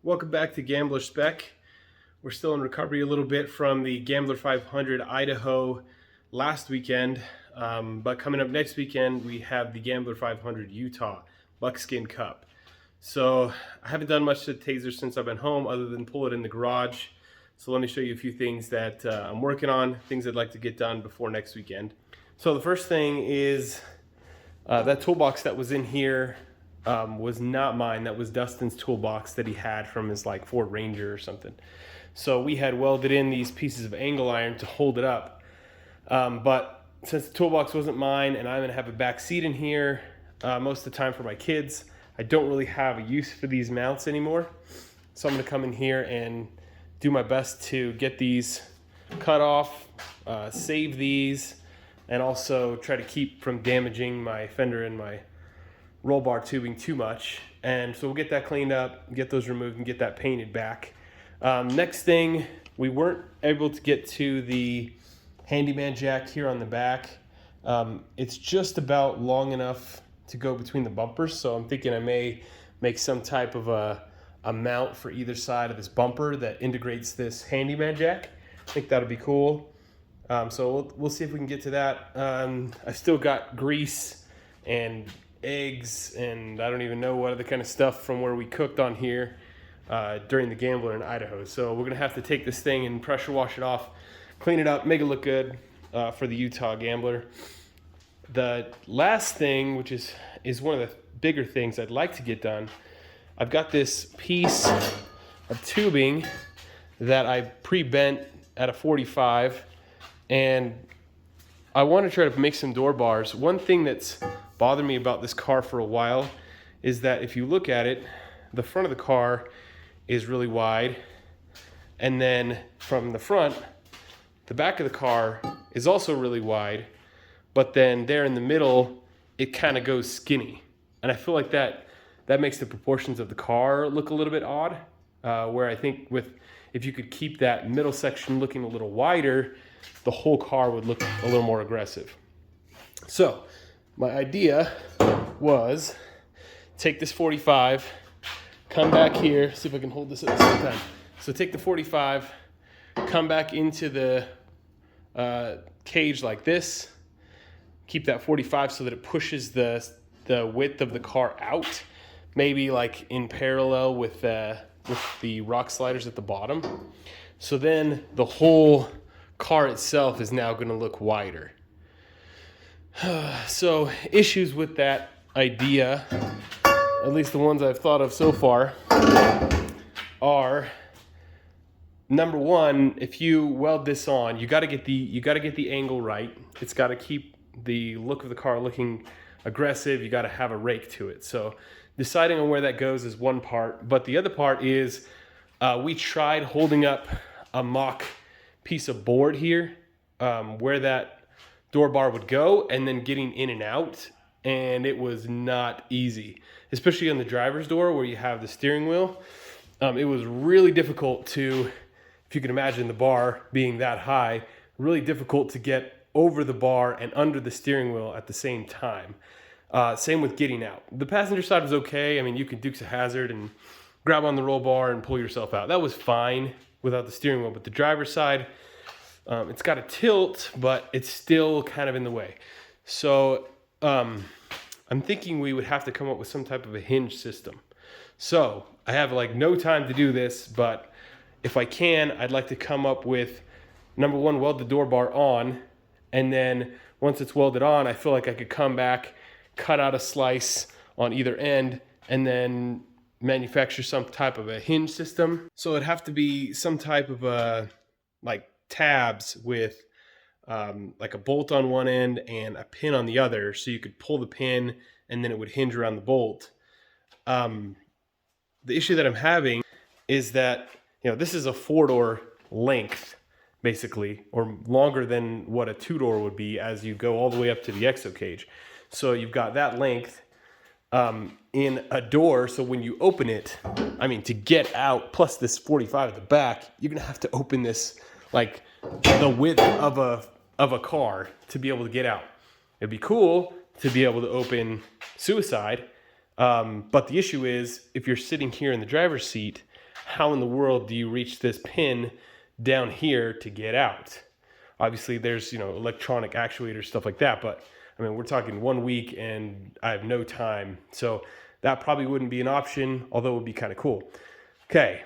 Welcome back to Gambler Spec. We're still in recovery a little bit from the Gambler 500 Idaho last weekend, but coming up next weekend we have the Gambler 500 Utah Buckskin Cup. So I haven't done much to the TAZR since I've been home other than pull it in the garage. So let me show you a few things that I'm working on, things I'd like to get done before next weekend. So the first thing is that toolbox that was in here was not mine. That was Dustin's toolbox that he had from his Ford Ranger or something. So we had welded in these pieces of angle iron to hold it up. But since the toolbox wasn't mine and I'm gonna have a back seat in here most of the time for my kids, I don't really have a use for these mounts anymore. So I'm gonna come in here and do my best to get these cut off, save these, and also try to keep from damaging my fender and my roll bar tubing too much. And so we'll get that cleaned up, get those removed, and get that painted back. Next thing, we weren't able to get to the handyman jack here on the back. It's just about long enough to go between the bumpers, so I'm thinking I may make some type of a mount for either side of this bumper that integrates this handyman jack. I think that'll be cool. So we'll see if we can get to that. I still got grease and eggs and I don't even know what other kind of stuff from where we cooked on here during the Gambler in Idaho. So we're gonna have to take this thing and pressure wash it off, clean it up, make it look good for the Utah Gambler. The last thing, which is one of the bigger things I'd like to get done, I've got this piece of tubing that I pre-bent at a 45, and I want to try to make some door bars. One thing that's bothered me about this car for a while is that if you look at it, the front of the car is really wide, and then from the front, the back of the car is also really wide, but then there in the middle, it kind of goes skinny. And I feel like that makes the proportions of the car look a little bit odd, where I think if you could keep that middle section looking a little wider, the whole car would look a little more aggressive. So my idea was take this 45, come back here, see if I can hold this at the same time. So take the 45, come back into the cage like this, keep that 45 so that it pushes the width of the car out, maybe like in parallel with the rock sliders at the bottom. So then the whole car itself is now going to look wider. So issues with that idea, at least the ones I've thought of so far, are number one, if you weld this on, you got to get the angle right. It's got to keep the look of the car looking aggressive. You got to have a rake to it. So deciding on where that goes is one part, but the other part is we tried holding up a mock piece of board here where that door bar would go and then getting in and out, and it was not easy, especially on the driver's door where you have the steering wheel. It was really difficult to, if you can imagine the bar being that high, really difficult to get over the bar and under the steering wheel at the same time. Same with getting out. The passenger side was okay. I mean, you could Dukes a Hazzard and grab on the roll bar and pull yourself out. That was fine without the steering wheel, but the driver's side, it's got a tilt, but it's still kind of in the way. So I'm thinking we would have to come up with some type of a hinge system. So I have no time to do this, but if I can, I'd like to come up with, number one, weld the door bar on, and then once it's welded on, I feel like I could come back, cut out a slice on either end, and then manufacture some type of a hinge system. So it'd have to be some type of a tabs with a bolt on one end and a pin on the other, so you could pull the pin and then it would hinge around the bolt. The issue that I'm having is that this is a 4-door length basically, or longer than what a 2-door would be as you go all the way up to the exo cage. So you've got that length in a door, so when you open it, I mean, to get out, plus this 45 at the back, you're gonna have to open this the width of a car to be able to get out. It'd be cool to be able to open suicide, but the issue is if you're sitting here in the driver's seat, how in the world do you reach this pin down here to get out? Obviously there's, electronic actuators, stuff like that, but I mean, we're talking 1 week and I have no time. So that probably wouldn't be an option, although it would be kind of cool. Okay,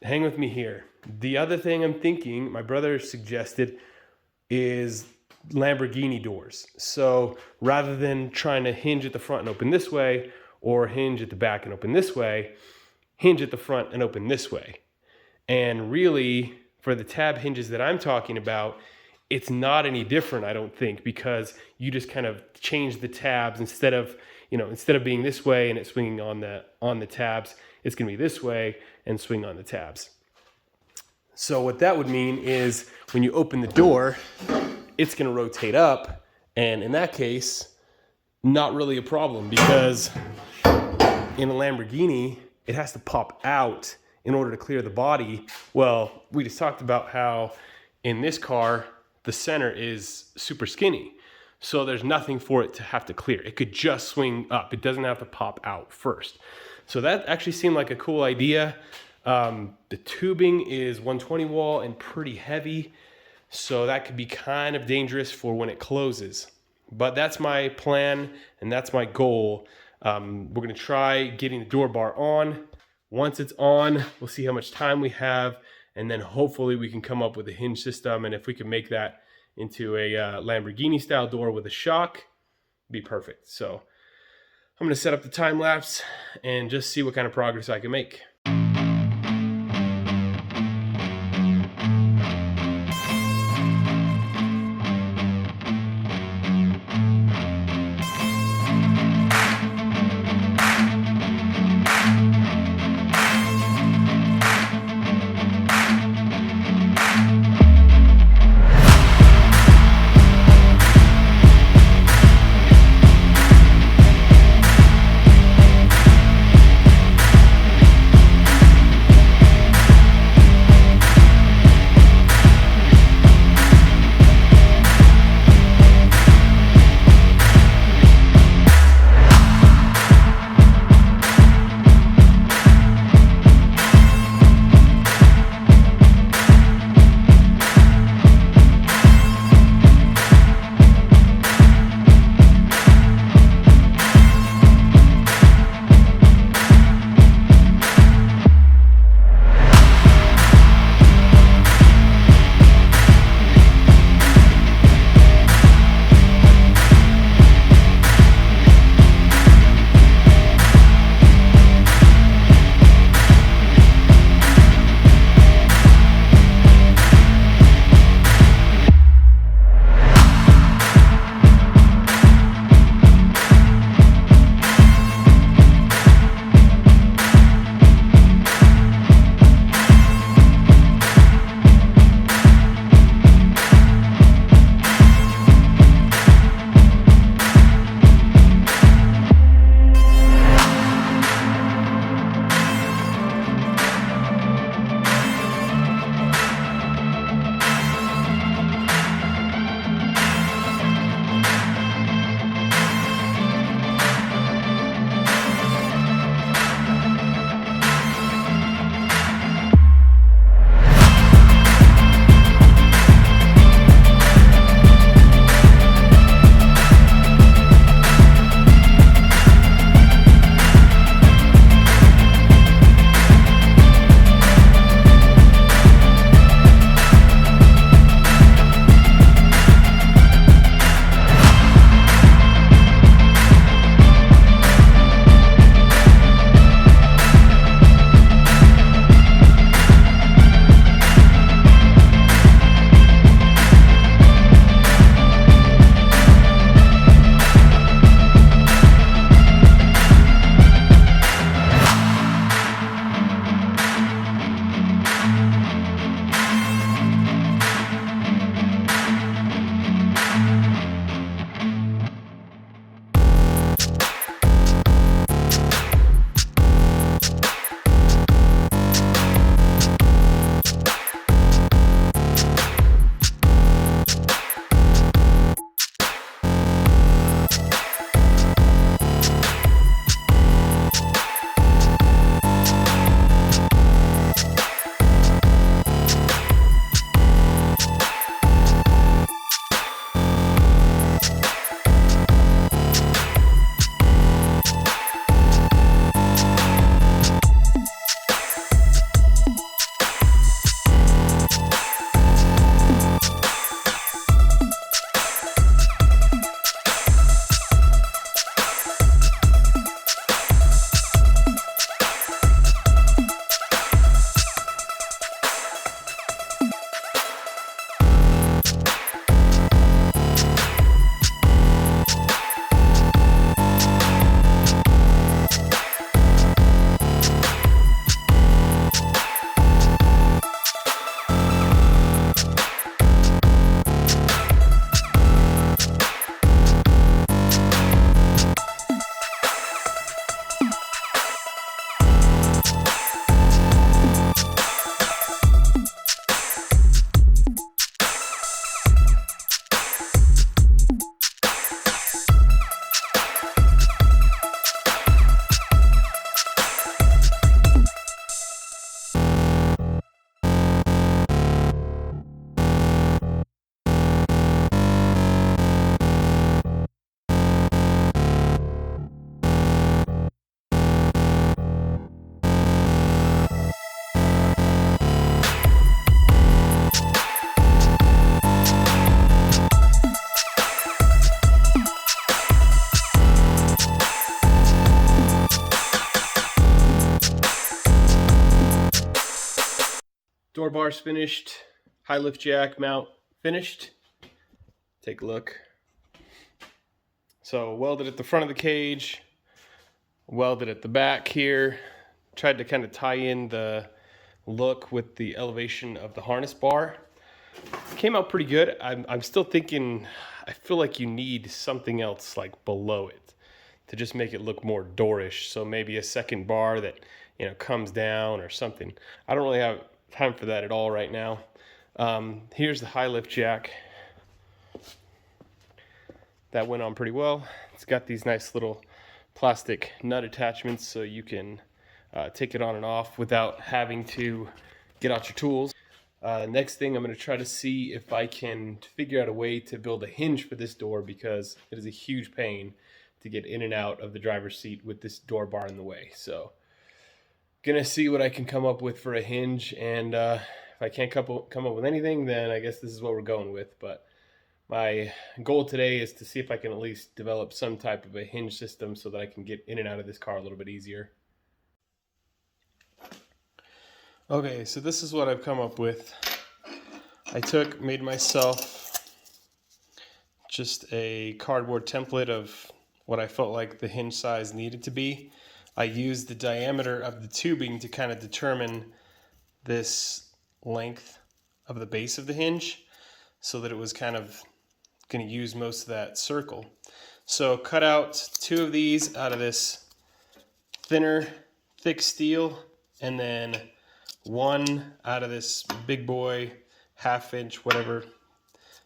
hang with me here. The other thing I'm thinking, my brother suggested, is Lamborghini doors. So rather than trying to hinge at the front and open this way, or hinge at the back and open this way, hinge at the front and open this way. And really, for the tab hinges that I'm talking about, it's not any different, I don't think, because you just kind of change the tabs instead of being this way and it swinging on the tabs, it's going to be this way and swing on the tabs. So what that would mean is when you open the door, it's going to rotate up, and in that case, not really a problem, because in a Lamborghini, it has to pop out in order to clear the body. Well, we just talked about how in this car, the center is super skinny. So there's nothing for it to have to clear. It could just swing up. It doesn't have to pop out first. So that actually seemed like a cool idea. The tubing is 120 wall and pretty heavy. So that could be kind of dangerous for when it closes. But that's my plan and that's my goal. We're gonna try getting the door bar on. Once it's on, we'll see how much time we have, and then hopefully we can come up with a hinge system. And if we can make that into a Lamborghini style door with a shock, it'd be perfect. So I'm gonna set up the time lapse and just see what kind of progress I can make. Door bars finished, high lift jack mount finished. Take a look. So welded at the front of the cage, welded at the back here. Tried to kind of tie in the look with the elevation of the harness bar. Came out pretty good. I'm still thinking, I feel like you need something else like below it to just make it look more doorish. So maybe a second bar that, you know, comes down or something. I don't really have time for that at all right now. Here's the high lift jack. That went on pretty well. It's got these nice little plastic nut attachments so you can take it on and off without having to get out your tools. Next thing, I'm going to try to see if I can figure out a way to build a hinge for this door, because it is a huge pain to get in and out of the driver's seat with this door bar in the way. So gonna see what I can come up with for a hinge, and if I can't come up with anything, then I guess this is what we're going with. But my goal today is to see if I can at least develop some type of a hinge system so that I can get in and out of this car a little bit easier. Okay, so this is what I've come up with. I made myself just a cardboard template of what I felt like the hinge size needed to be. I used the diameter of the tubing to kind of determine this length of the base of the hinge so that it was kind of going to use most of that circle. So cut out 2 of these out of this thinner, thick steel, and then 1 out of this big boy, 1/2 inch, whatever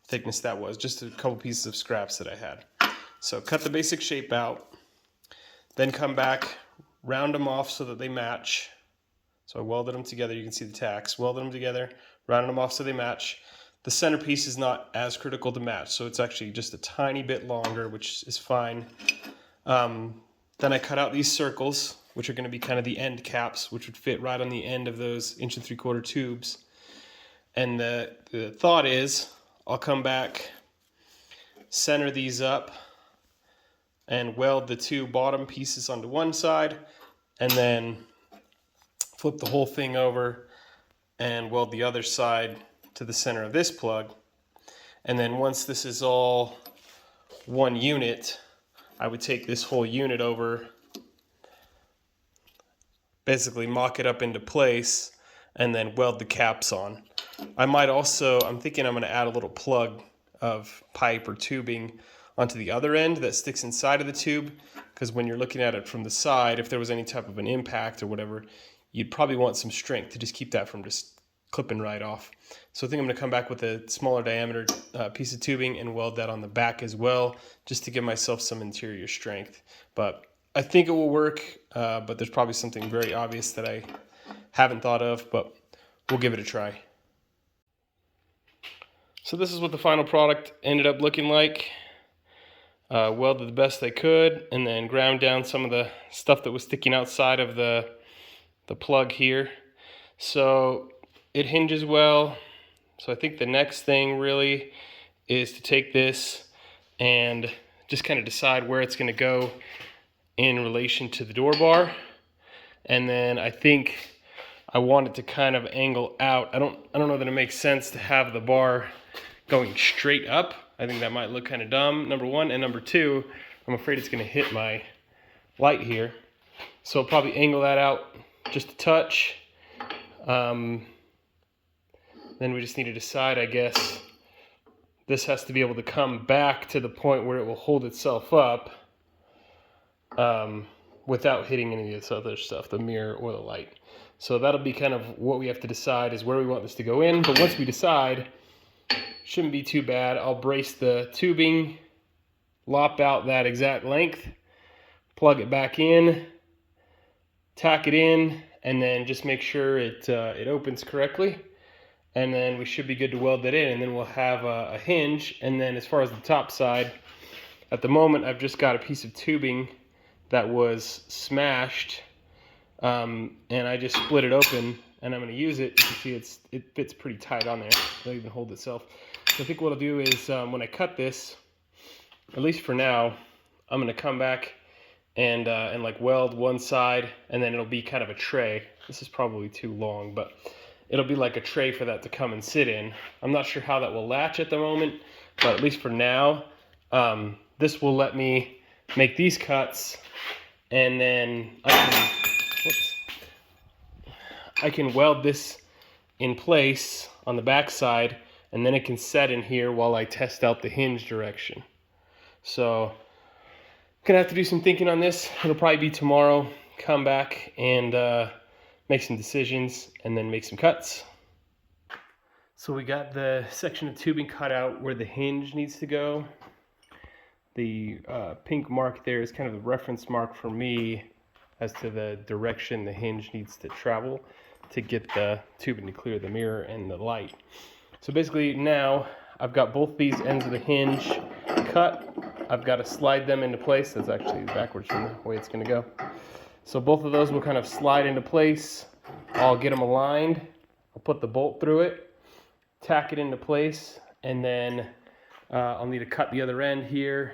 thickness that was, just a couple pieces of scraps that I had. So cut the basic shape out, then come back, round them off so that they match. So I welded them together, you can see the tacks, welded them together, rounded them off so they match. The centerpiece is not as critical to match, so it's actually just a tiny bit longer, which is fine. Then I cut out these circles, which are going to be kind of the end caps, which would fit right on the end of those 1 3/4 tubes. And the thought is, I'll come back, center these up, and weld the 2 bottom pieces onto one side, and then flip the whole thing over and weld the other side to the center of this plug. And then once this is all one unit, I would take this whole unit over, basically mock it up into place, and then weld the caps on. I'm thinking I'm going to add a little plug of pipe or tubing onto the other end that sticks inside of the tube, because when you're looking at it from the side, if there was any type of an impact or whatever, you'd probably want some strength to just keep that from just clipping right off. So I think I'm going to come back with a smaller diameter piece of tubing and weld that on the back as well, just to give myself some interior strength. But I think it will work, but there's probably something very obvious that I haven't thought of, but we'll give it a try. So this is what the final product ended up looking like. Welded the best I could, and then ground down some of the stuff that was sticking outside of the plug here. So it hinges well. So I think the next thing really is to take this and just kind of decide where it's going to go in relation to the door bar. And then I think I want it to kind of angle out. I don't know that it makes sense to have the bar going straight up. I think that might look kind of dumb, number one. And number two, I'm afraid it's going to hit my light here. So I'll probably angle that out just a touch. Then we just need to decide, I guess, this has to be able to come back to the point where it will hold itself up without hitting any of this other stuff, the mirror or the light. So that'll be kind of what we have to decide, is where we want this to go in. But once we decide, shouldn't be too bad. I'll brace the tubing, lop out that exact length, plug it back in, tack it in, and then just make sure it opens correctly. And then we should be good to weld that in, and then we'll have a hinge. And then as far as the top side, at the moment I've just got a piece of tubing that was smashed, and I just split it open, and I'm going to use it. You can see it fits pretty tight on there. It'll even hold itself. So I think what I'll do is when I cut this, at least for now, I'm going to come back and like weld one side, and then it'll be kind of a tray. This is probably too long, but it'll be like a tray for that to come and sit in. I'm not sure how that will latch at the moment, but at least for now, this will let me make these cuts, and then I can weld this in place on the back side, and then it can set in here while I test out the hinge direction. So I'm gonna have to do some thinking on this. It'll probably be tomorrow. Come back and make some decisions and then make some cuts. So we got the section of tubing cut out where the hinge needs to go. The pink mark there is kind of the reference mark for me as to the direction the hinge needs to travel to get the tubing to clear the mirror and the light. So basically now I've got both these ends of the hinge cut. I've got to slide them into place. That's actually backwards from the way it's going to go. So both of those will kind of slide into place. I'll get them aligned. I'll put the bolt through it, tack it into place, and then I'll need to cut the other end here,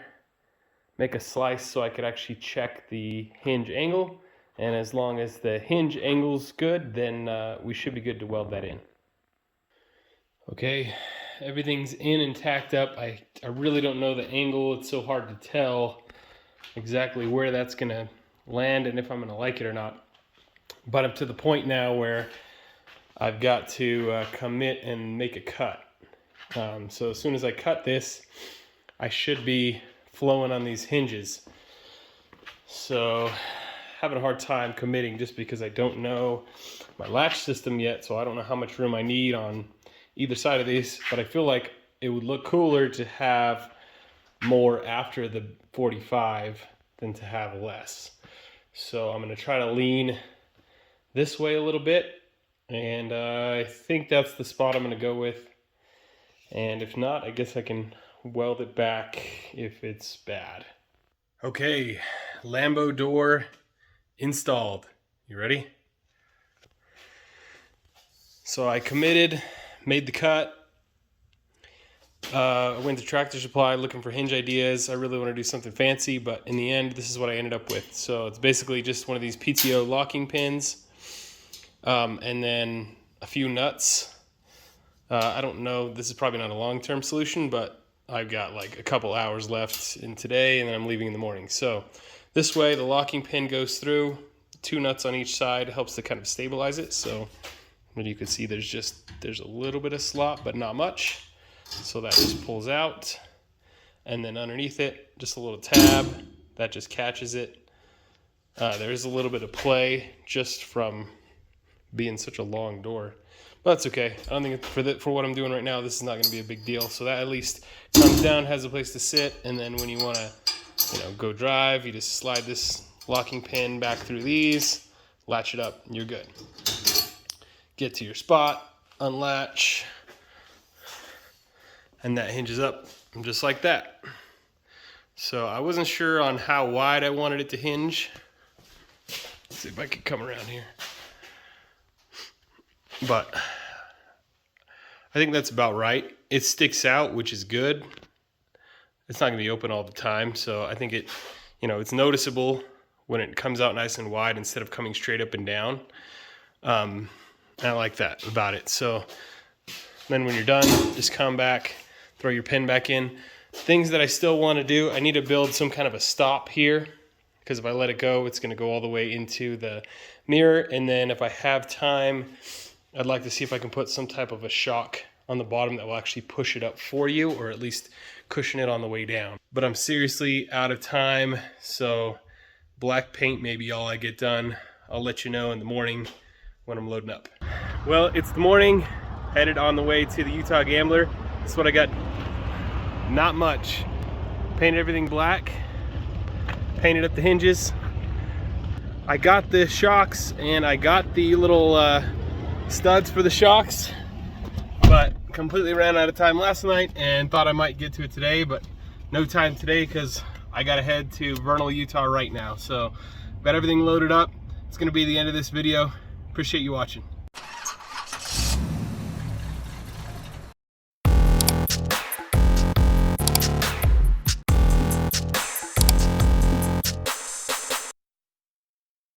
make a slice so I could actually check the hinge angle. And as long as the hinge angle's good, then we should be good to weld that in. Okay, everything's in and tacked up. I really don't know the angle. It's so hard to tell exactly where that's gonna land and if I'm gonna like it or not. But I'm to the point now where I've got to commit and make a cut. So as soon as I cut this, I should be flowing on these hinges. So having a hard time committing just because I don't know my latch system yet, so I don't know how much room I need on either side of these, but I feel like it would look cooler to have more after the 45 than to have less. So I'm going to try to lean this way a little bit, and I think that's the spot I'm going to go with. And if not, I guess I can weld it back if it's bad. Okay, Lambo door installed. You ready? So I committed, made the cut. I went to Tractor Supply looking for hinge ideas. I really want to do something fancy, but in the end, this is what I ended up with. So it's basically just one of these PTO locking pins, and then a few nuts. I don't know, this is probably not a long-term solution, but I've got like a couple hours left in today, and then I'm leaving in the morning. So this way, the locking pin goes through, 2 nuts on each side, helps to kind of stabilize it. So when you can see, there's a little bit of slop, but not much. So that just pulls out, and then underneath it, just a little tab that just catches it. There is a little bit of play just from being such a long door, but that's okay. I don't think for what I'm doing right now, this is not going to be a big deal. So that at least comes down, has a place to sit, and then when you want to, go drive, you just slide this locking pin back through these, latch it up, and you're good. Get to your spot, unlatch, and that hinges up just like that. So I wasn't sure on how wide I wanted it to hinge. Let's see if I can come around here. But I think that's about right. It sticks out, which is good. It's not going to be open all the time, so I think it, it's noticeable when it comes out nice and wide instead of coming straight up and down. And I like that about it. So then when you're done, just come back, throw your pin back in. Things that I still want to do, I need to build some kind of a stop here, because if I let it go, it's going to go all the way into the mirror. And then if I have time, I'd like to see if I can put some type of a shock on the bottom that will actually push it up for you, or at least cushion it on the way down. But I'm seriously out of time, so black paint may be all I get done. I'll let you know in the morning when I'm loading up. Well, it's the morning, headed on the way to the Utah Gambler. This is what I got. Not much. Painted everything black, painted up the hinges. I got the shocks and I got the little studs for the shocks, but completely ran out of time last night and thought I might get to it today, but no time today because I gotta head to Vernal, Utah right now. So got everything loaded up. It's gonna be the end of this video. Appreciate you watching.